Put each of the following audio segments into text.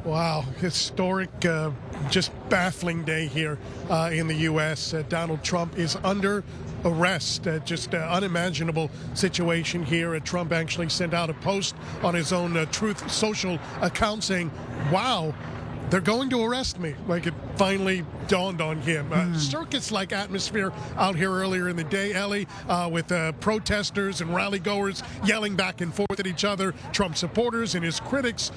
Wow, historic, just baffling day here in the U.S. Donald Trump is under arrest. Just unimaginable situation here. Trump actually sent out a post on his own Truth Social account saying, wow, they're going to arrest me. Like it finally dawned on him. Circus-like atmosphere out here earlier in the day, Ellie, with protesters and rally goers yelling back and forth at each other, Trump supporters and his critics.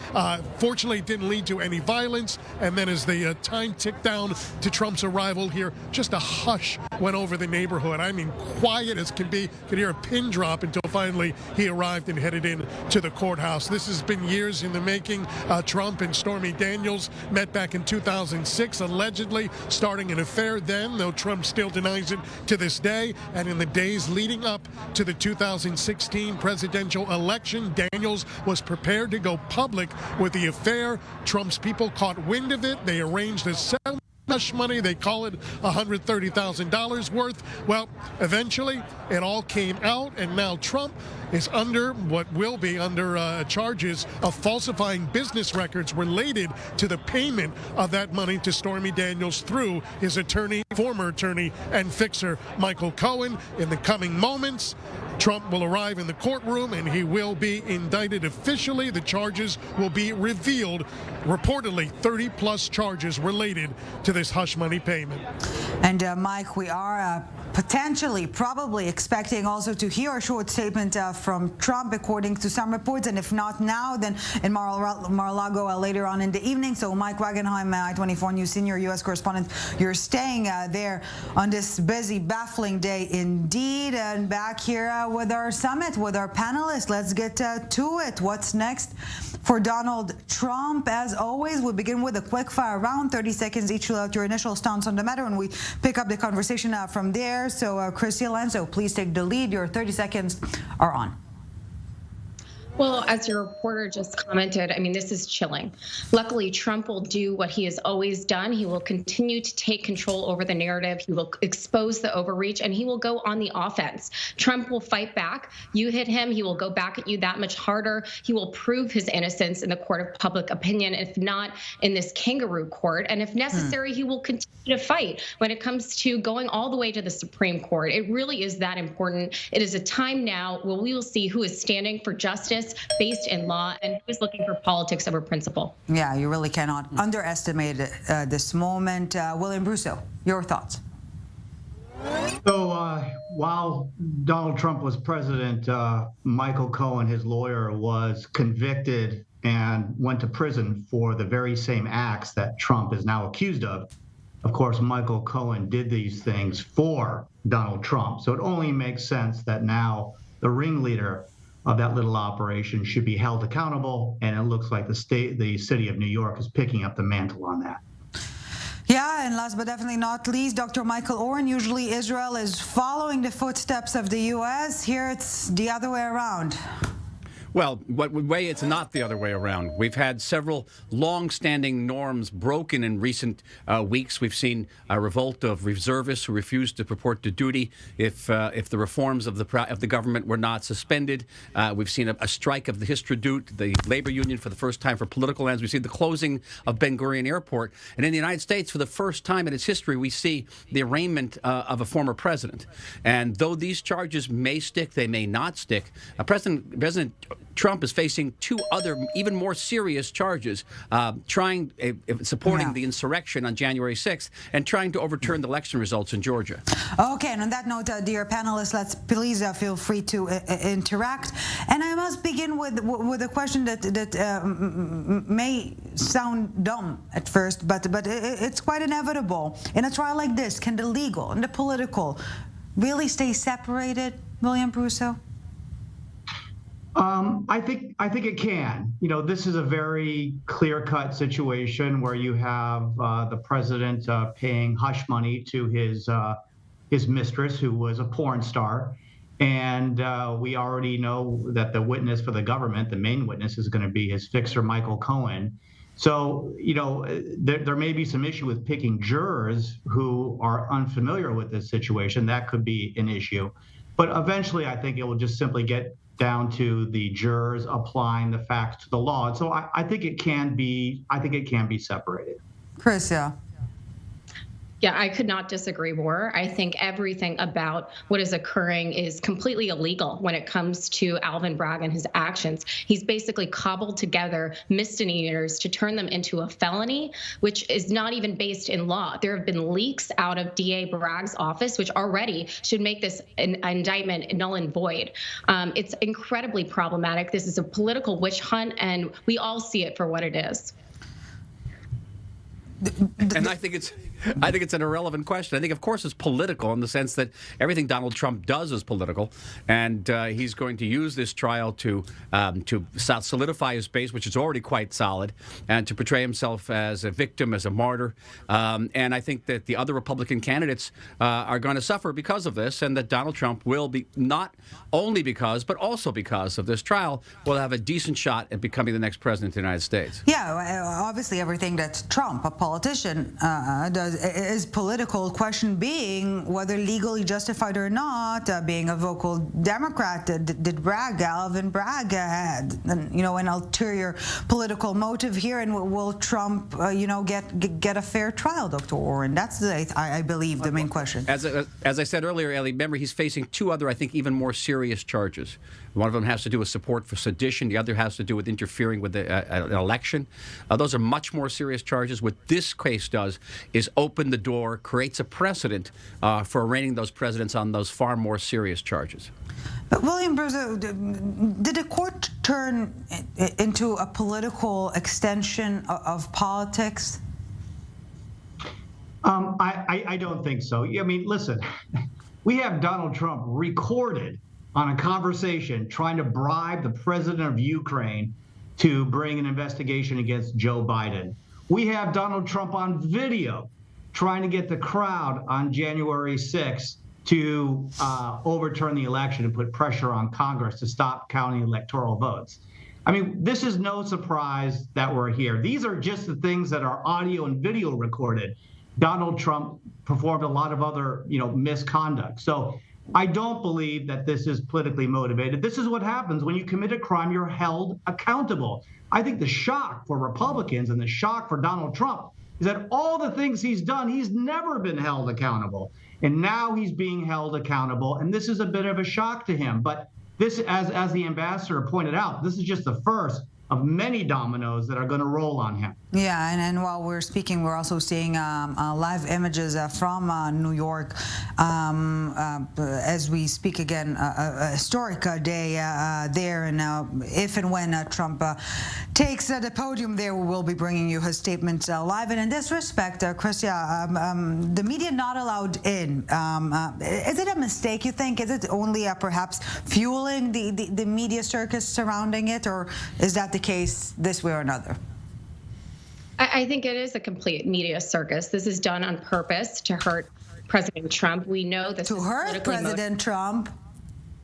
Fortunately, it didn't lead to any violence. And then as the time ticked down to Trump's arrival here, just a hush went over the neighborhood. I mean, quiet as can be. Could hear a pin drop until finally he arrived and headed in to the courthouse. This has been years in the making. Trump and Stormy Daniels met back in 2006, allegedly starting an affair then, though Trump still denies it to this day. And in the days leading up to the 2016 presidential election, Daniels was prepared to go public with the affair. Trump's people caught wind of it. They arranged a settlement. Hush money, they call it $130,000 worth. Well, eventually it all came out, and now Trump is under what will be under charges of falsifying business records related to the payment of that money to Stormy Daniels through his attorney, former attorney and fixer Michael Cohen. In the coming moments, Trump will arrive in the courtroom and he will be indicted officially. The charges will be revealed. Reportedly, 30-plus charges related to this hush money payment. And Mike, we are probably expecting also to hear a short statement from Trump, according to some reports, and if not now, then in Mar-a-Lago later on in the evening. So Mike Wagenheim, I-24 News senior U.S. correspondent, you're staying there on this busy, baffling day indeed. And back here with our summit, with our panelists, let's get to it. What's next for Donald Trump? As always, we begin with a quick fire round, 30 seconds each to let your initial stance on the matter, and we pick up the conversation from there. So, Christy Alonso, please take the lead. Your 30 seconds are on. Well, as your reporter just commented, I mean, this is chilling. Luckily, Trump will do what he has always done. He will continue to take control over the narrative. He will expose the overreach, and he will go on the offense. Trump will fight back. You hit him, he will go back at you that much harder. He will prove his innocence in the court of public opinion, if not in this kangaroo court. And if necessary, he will continue to fight when it comes to going all the way to the Supreme Court. It really is that important. It is a time now where we will see who is standing for justice based in law and who is looking for politics over principle. Yeah, you really cannot underestimate this moment. William Brusso, your thoughts? So while Donald Trump was president, Michael Cohen, his lawyer, was convicted and went to prison for the very same acts that Trump is now accused of. Of course, Michael Cohen did these things for Donald Trump. So it only makes sense that now the ringleader of that little operation should be held accountable, and it looks like the city of New York is picking up the mantle on that. Yeah, and last but definitely not least, Dr. Michael Oren. Usually Israel is following the footsteps of the U.S. Here it's the other way around. Well, it's not the other way around. We've had several long-standing norms broken in recent weeks. We've seen a revolt of reservists who refused to report to duty if the reforms of the government were not suspended. We've seen a strike of the Histrodut, the labor union, for the first time for political ends. We've seen the closing of Ben Gurion Airport. And in the United States, for the first time in its history, we see the arraignment of a former president. And though these charges may stick, they may not stick. President Trump is facing two other, even more serious charges, supporting the insurrection on January 6th and trying to overturn the election results in Georgia. Okay, and on that note, dear panelists, let's please feel free to interact. And I must begin with a question that may sound dumb at first, but it's quite inevitable. In a trial like this, can the legal and the political really stay separated, William Brusso? I think it can. You know, this is a very clear-cut situation where you have the president paying hush money to his mistress, who was a porn star, and we already know that the witness for the government, the main witness, is going to be his fixer, Michael Cohen. So, you know, there may be some issue with picking jurors who are unfamiliar with this situation. That could be an issue. But eventually, I think it will just simply get down to the jurors applying the facts to the law. And so I think it can be separated. Chris, yeah. Yeah, I could not disagree more. I think everything about what is occurring is completely illegal when it comes to Alvin Bragg and his actions. He's basically cobbled together misdemeanors to turn them into a felony, which is not even based in law. There have been leaks out of DA Bragg's office, which already should make this an indictment null and void. It's incredibly problematic. This is a political witch hunt, and we all see it for what it is. And I think it's an irrelevant question. I think, of course, it's political in the sense that everything Donald Trump does is political, and he's going to use this trial to solidify his base, which is already quite solid, and to portray himself as a victim, as a martyr. And I think that the other Republican candidates are going to suffer because of this, and that Donald Trump will be, not only because, but also because of this trial, will have a decent shot at becoming the next president of the United States. Yeah, obviously everything that Trump, a politician, does is political. Question being whether legally justified or not, being a vocal Democrat, did Alvin Bragg had an ulterior political motive here, and will Trump get a fair trial, Dr. Oren? That's I believe the main question. As I said earlier, Ellie, remember he's facing two other, I think, even more serious charges. One of them has to do with support for sedition. The other has to do with interfering with an election. Those are much more serious charges. What this case does is open the door, creates a precedent for arraigning those presidents on those far more serious charges. But William Burza, did the court turn into a political extension of politics? I don't think so. I mean, listen, we have Donald Trump recorded on a conversation trying to bribe the president of Ukraine to bring an investigation against Joe Biden. We have Donald Trump on video trying to get the crowd on January 6th to overturn the election and put pressure on Congress to stop counting electoral votes. I mean, this is no surprise that we're here. These are just the things that are audio and video recorded. Donald Trump performed a lot of other, misconduct. So I don't believe that this is politically motivated. This is what happens when you commit a crime, you're held accountable. I think the shock for Republicans and the shock for Donald Trump is that all the things he's done, he's never been held accountable. And now he's being held accountable. And this is a bit of a shock to him. But this, as the ambassador pointed out, this is just the first of many dominoes that are going to roll on him. Yeah, and while we're speaking, we're also seeing live images from New York as we speak again, a historic day there. And if and when Trump takes the podium there, we will be bringing you his statement live. And in this respect, Chris, the media not allowed in. Is it a mistake, you think? Is it only perhaps fueling the media circus surrounding it, or is that the case this way or another? I think it is a complete media circus. This is done on purpose to hurt President Trump. We know this to hurt President Trump.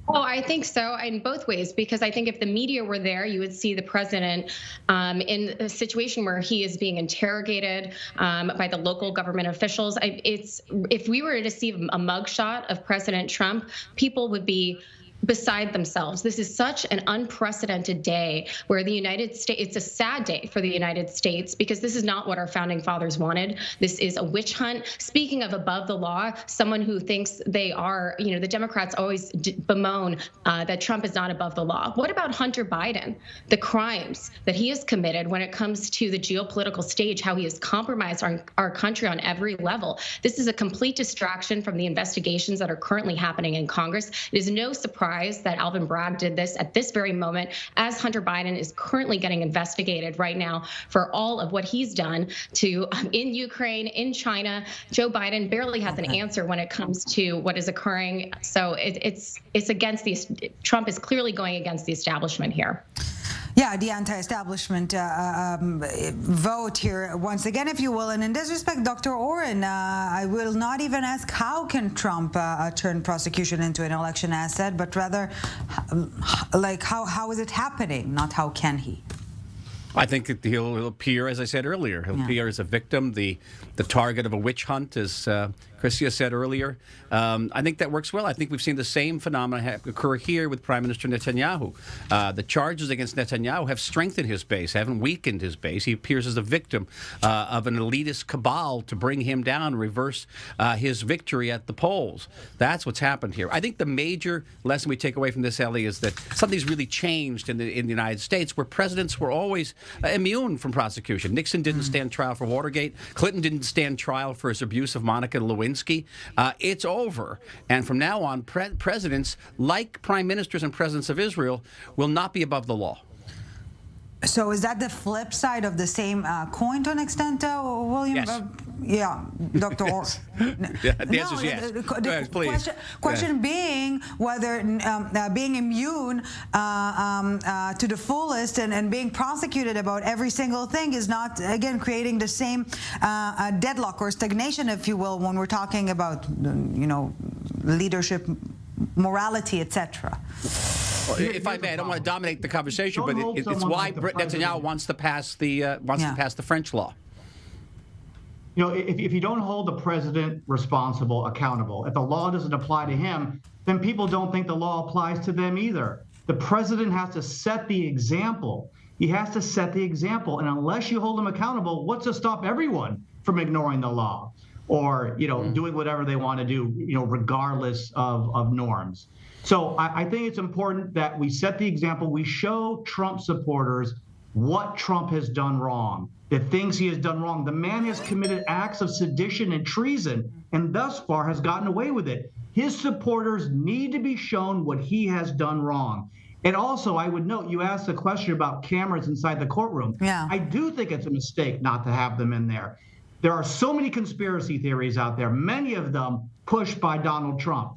Oh, I think so, in both ways, because I think if the media were there, you would see the president in a situation where he is being interrogated by the local government officials. If we were to see a mugshot of President Trump, people would be beside themselves. This is such an unprecedented day where the United States, it's a sad day for the United States because this is not what our founding fathers wanted. This is a witch hunt. Speaking of above the law, someone who thinks they are, the Democrats always bemoan that Trump is not above the law. What about Hunter Biden? The crimes that he has committed when it comes to the geopolitical stage, how he has compromised our country on every level. This is a complete distraction from the investigations that are currently happening in Congress. It is no surprise that Alvin Bragg did this at this very moment, as Hunter Biden is currently getting investigated right now for all of what he's done in Ukraine, in China. Joe Biden barely has an answer when it comes to what is occurring. So it's against Trump is clearly going against the establishment here. Yeah, the anti-establishment vote here, once again, if you will. And in this respect, Dr. Oren, I will not even ask how can Trump turn prosecution into an election asset, but rather, how is it happening, not how can he? I think that he'll appear, as I said earlier, he'll appear as a victim, the target of a witch hunt, as Christia said earlier. I think that works well. I think we've seen the same phenomena occur here with Prime Minister Netanyahu. The charges against Netanyahu have strengthened his base, haven't weakened his base. He appears as a victim of an elitist cabal to bring him down, reverse his victory at the polls. That's what's happened here. I think the major lesson we take away from this, Ellie, is that something's really changed in the United States, where presidents were always immune from prosecution. Nixon didn't stand trial for Watergate. Clinton didn't stand trial for his abuse of Monica Lewinsky. It's over. And from now on, presidents, like prime ministers and presidents of Israel, will not be above the law. So is that the flip side of the same coin to an extent, William? Yes. Yeah, Dr. Orr. Yeah, the answer is yes. Go ahead, please. Question being whether being immune to the fullest and being prosecuted about every single thing is not, again, creating the same deadlock or stagnation, if you will, when we're talking about, leadership, morality, etc. If I may, I don't want to dominate the conversation, but it's why Netanyahu wants to pass the French law. If you don't hold the president responsible, accountable, if the law doesn't apply to him, then people don't think the law applies to them either. The president has to set the example. He has to set the example, and unless you hold him accountable, what's to stop everyone from ignoring the law or doing whatever they want to do, regardless of norms? So I think it's important that we set the example. We show Trump supporters what Trump has done wrong, the things he has done wrong. The man has committed acts of sedition and treason, and thus far has gotten away with it. His supporters need to be shown what he has done wrong. And also, I would note, you asked a question about cameras inside the courtroom. Yeah. I do think it's a mistake not to have them in there. There are so many conspiracy theories out there, many of them pushed by Donald Trump.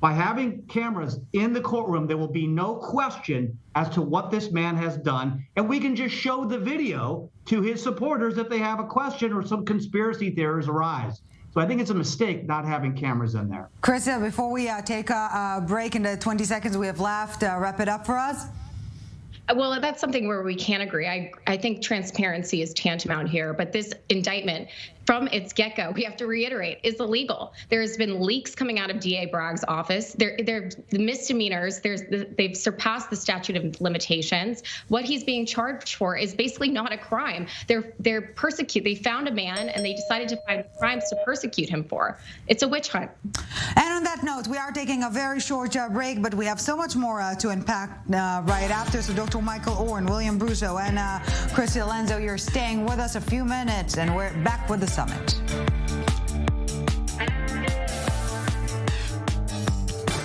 By having cameras in the courtroom, there will be no question as to what this man has done, and we can just show the video to his supporters if they have a question or some conspiracy theories arise. So I think it's a mistake not having cameras in there. Christia, before we take a break in the 20 seconds we have left, wrap it up for us. Well, that's something where we can agree. I think transparency is tantamount here, but this indictment, from its get-go, we have to reiterate, is illegal. There's been leaks coming out of DA Bragg's office. They're the misdemeanors. They've surpassed the statute of limitations. What he's being charged for is basically not a crime. They're persecute. They found a man and they decided to find crimes to persecute him for. It's a witch hunt. And on that note, we are taking a very short break, but we have so much more to unpack right after. So Dr. Michael Oren, William Brusso, and Christia Lenzo, you're staying with us a few minutes, and we're back with the summit.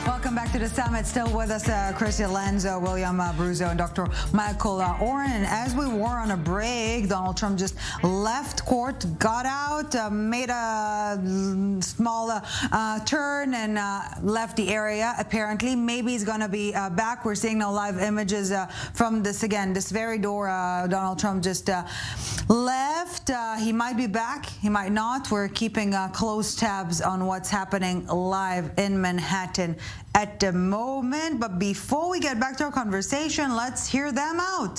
Welcome back to the summit. Still with us, Christia Lenzo, William Brusso, and Dr. Michael Oren. And as we were on a break, Donald Trump just left court, got out, made a small turn, and left the area. Apparently, maybe he's going to be back. We're seeing now live images from this very door. Donald Trump just left. He might be back. He might not. We're keeping close tabs on what's happening live in Manhattan at the moment. But before we get back to our conversation, let's hear them out.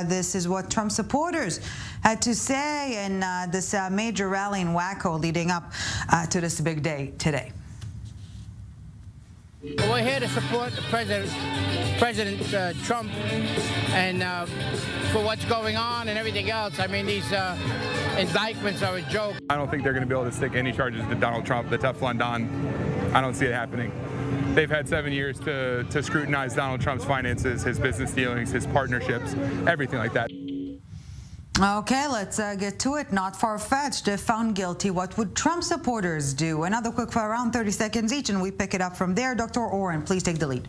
This is what Trump supporters had to say in this major rally in Waco leading up to this big day today. We're here to support the President Trump and for what's going on and everything else. I mean, these indictments are a joke. I don't think they're going to be able to stick any charges to Donald Trump, the Teflon Don. I don't see it happening. They've had 7 years to scrutinize Donald Trump's finances, his business dealings, his partnerships, everything like that. Okay, let's get to it. Not far-fetched. If found guilty, what would Trump supporters do? Another quick for around 30 seconds each, and we pick it up from there. Dr. Oren, please take the lead.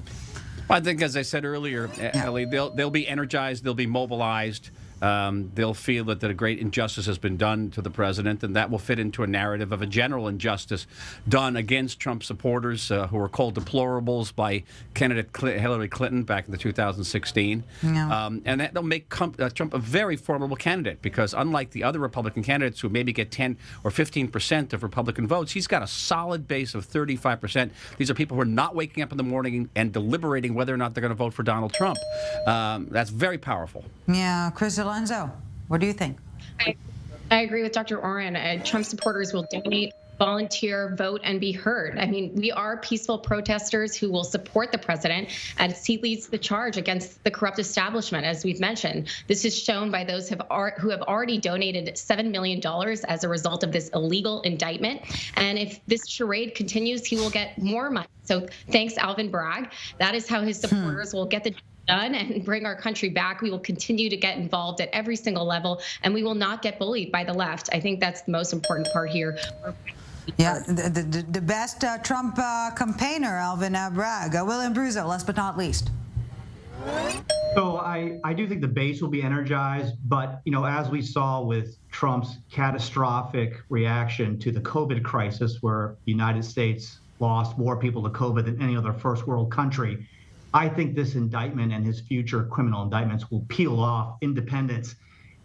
Well, I think, as I said earlier, Ellie, they'll be energized, they'll be mobilized. They'll feel that a great injustice has been done to the president, and that will fit into a narrative of a general injustice done against Trump supporters who were called deplorables by candidate Hillary Clinton back in the 2016. Yeah. And that'll make Trump a very formidable candidate, because unlike the other Republican candidates who maybe get 10 or 15% of Republican votes, he's got a solid base of 35%. These are people who are not waking up in the morning and deliberating whether or not they're going to vote for Donald Trump. That's very powerful. Yeah, Chris Lorenzo, what do you think? I agree with Dr. Oren. Trump supporters will donate volunteer, vote, and be heard. I mean, we are peaceful protesters who will support the president as he leads the charge against the corrupt establishment, as we've mentioned. This is shown by those who have already donated $7 million as a result of this illegal indictment. And if this charade continues, he will get more money. So thanks, Alvin Bragg. That is how his supporters will get the done and bring our country back. We will continue to get involved at every single level, and we will not get bullied by the left. I think that's the most important part here. Yeah, the best Trump campaigner, Alvin Bragg. William Bruzzo, last but not least. So I do think the base will be energized, but as we saw with Trump's catastrophic reaction to the COVID crisis, where the United States lost more people to COVID than any other first world country, I think this indictment and his future criminal indictments will peel off independents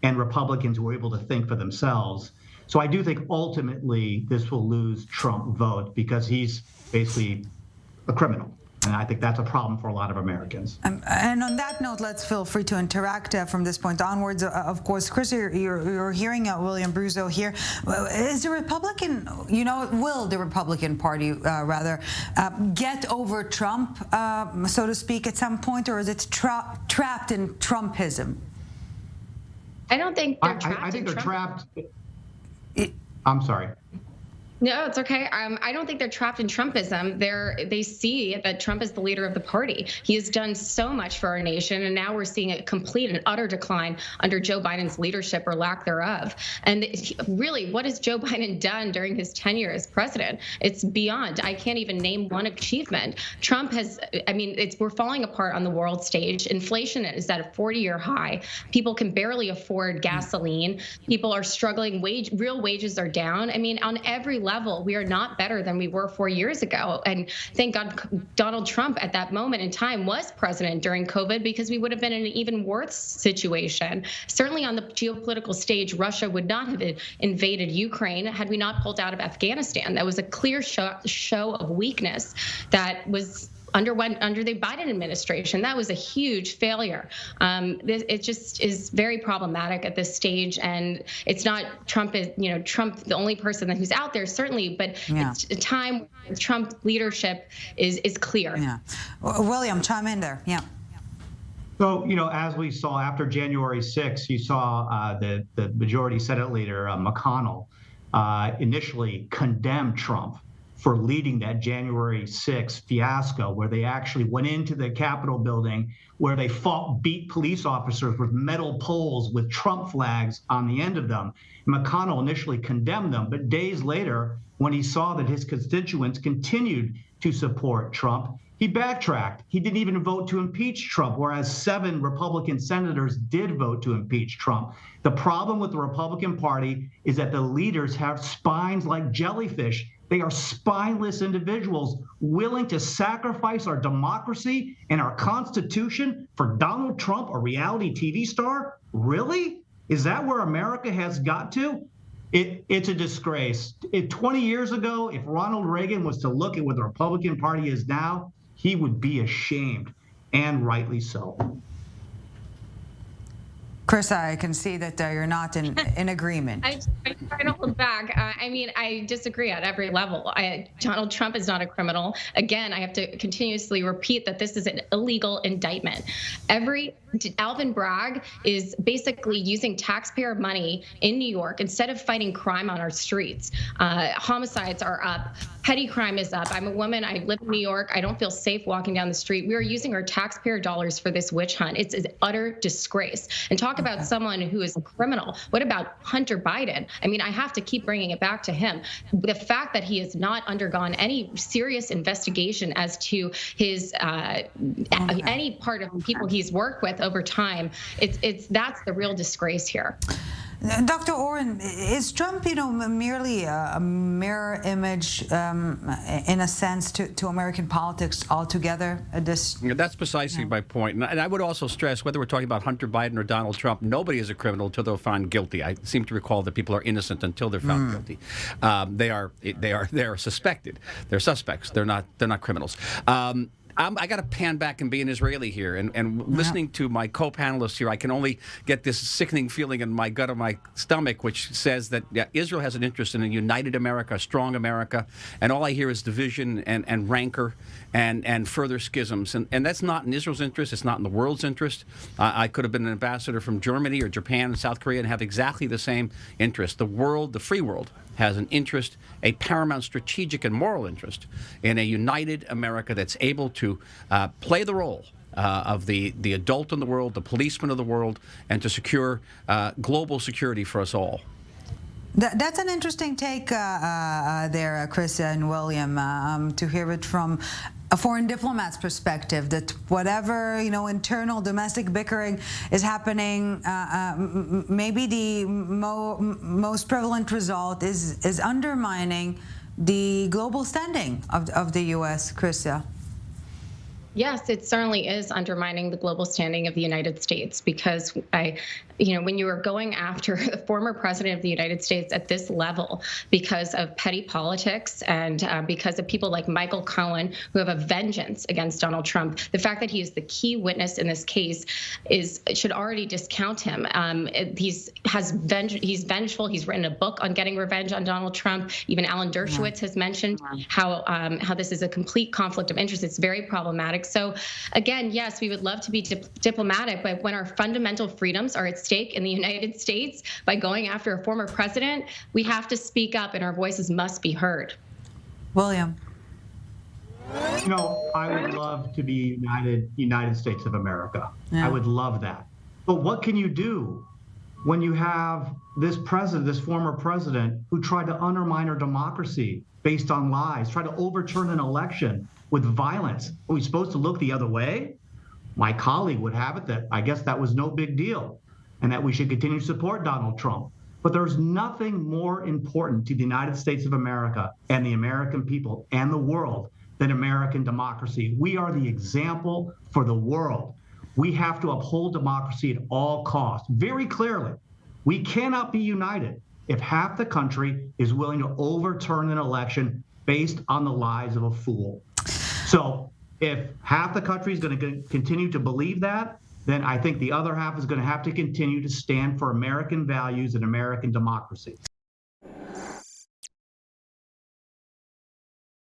and Republicans who are able to think for themselves. So I do think ultimately this will lose Trump vote because he's basically a criminal. And I think that's a problem for a lot of Americans. And on that note, let's feel free to interact from this point onwards. Of course, Chris, you're hearing William Bruzzo here. Is the Republican, will the Republican Party, get over Trump, so to speak, at some point, or is it trapped in Trumpism? I don't think they're trapped. I think they're trapped. I'm sorry. No, it's okay. I don't think they're trapped in Trumpism. They see that Trump is the leader of the party. He has done so much for our nation, and now we're seeing a complete and utter decline under Joe Biden's leadership or lack thereof. And really, what has Joe Biden done during his tenure as president? It's beyond. I can't even name one achievement. Trump has, we're falling apart on the world stage. Inflation is at a 40-year high. People can barely afford gasoline. People are struggling. Real wages are down. On every level, we are not better than we were 4 years ago. And thank God Donald Trump at that moment in time was president during COVID, because we would have been in an even worse situation. Certainly on the geopolitical stage, Russia would not have invaded Ukraine had we not pulled out of Afghanistan. That was a clear show of weakness that was underwent under the Biden administration. That was a huge failure. It just is very problematic at this stage, and it's not Trump is Trump the only person who's out there, certainly, but it's a time when Trump leadership is clear. Yeah, William, chime in there. Yeah. So as we saw after January 6th, you saw the majority Senate leader McConnell initially condemn Trump for leading that January 6th fiasco, where they actually went into the Capitol building, where they beat police officers with metal poles with Trump flags on the end of them. McConnell initially condemned them, but days later, when he saw that his constituents continued to support Trump, he backtracked. He didn't even vote to impeach Trump, whereas 7 Republican senators did vote to impeach Trump. The problem with the Republican Party is that the leaders have spines like jellyfish. They are spineless individuals willing to sacrifice our democracy and our Constitution for Donald Trump, a reality TV star? Really? Is that where America has got to? It's a disgrace. 20 years ago, if Ronald Reagan was to look at what the Republican Party is now, he would be ashamed, and rightly so. Chris, I can see that you're not in agreement. I try to hold back. I disagree at every level. Donald Trump is not a criminal. Again, I have to continuously repeat that this is an illegal indictment. Alvin Bragg is basically using taxpayer money in New York instead of fighting crime on our streets. Homicides are up. Petty crime is up. I'm a woman. I live in New York. I don't feel safe walking down the street. We are using our taxpayer dollars for this witch hunt. It's an utter disgrace. And talk about someone who is a criminal. What about Hunter Biden? I have to keep bringing it back to him. The fact that he has not undergone any serious investigation as to his any part of the people he's worked with over time, that's the real disgrace here. Dr. Oren, is Trump, merely a mirror image, in a sense, to American politics altogether? That's precisely my point. And I would also stress, whether we're talking about Hunter Biden or Donald Trump, nobody is a criminal until they're found guilty. I seem to recall that people are innocent until they're found guilty. They are suspected. They're suspects. They're not criminals. I got to pan back and be an Israeli here. And listening to my co-panelists here, I can only get this sickening feeling in my gut of my stomach, which says that Israel has an interest in a united America, a strong America, and all I hear is division and rancor and further schisms. And that's not in Israel's interest. It's not in the world's interest. I could have been an ambassador from Germany or Japan and South Korea and have exactly the same interest. The world, the free world, has an interest, a paramount strategic and moral interest, in a united America that's able to play the role of the adult in the world, the policeman of the world, and to secure global security for us all. That's an interesting take there, Chris and William, to hear it from a foreign diplomat's perspective, that whatever, internal domestic bickering is happening, maybe the most prevalent result is undermining the global standing of the U.S. Chris? Yes, it certainly is undermining the global standing of the United States, because when you are going after the former president of the United States at this level because of petty politics and because of people like Michael Cohen who have a vengeance against Donald Trump, the fact that he is the key witness in this case should already discount him. He's vengeful. He's written a book on getting revenge on Donald Trump. Even Alan Dershowitz has mentioned how this is a complete conflict of interest. It's very problematic. So again, yes, we would love to be diplomatic, but when our fundamental freedoms are at stake in the United States by going after a former president, we have to speak up and our voices must be heard. William. I would love to be United States of America. Yeah. I would love that. But what can you do when you have this former president, who tried to undermine our democracy based on lies, tried to overturn an election with violence? Are we supposed to look the other way? My colleague would have it that I guess that was no big deal and that we should continue to support Donald Trump. But there's nothing more important to the United States of America and the American people and the world than American democracy. We are the example for the world. We have to uphold democracy at all costs. Very clearly, we cannot be united if half the country is willing to overturn an election based on the lies of a fool. So if half the country is going to continue to believe that, then I think the other half is going to have to continue to stand for American values and American democracy.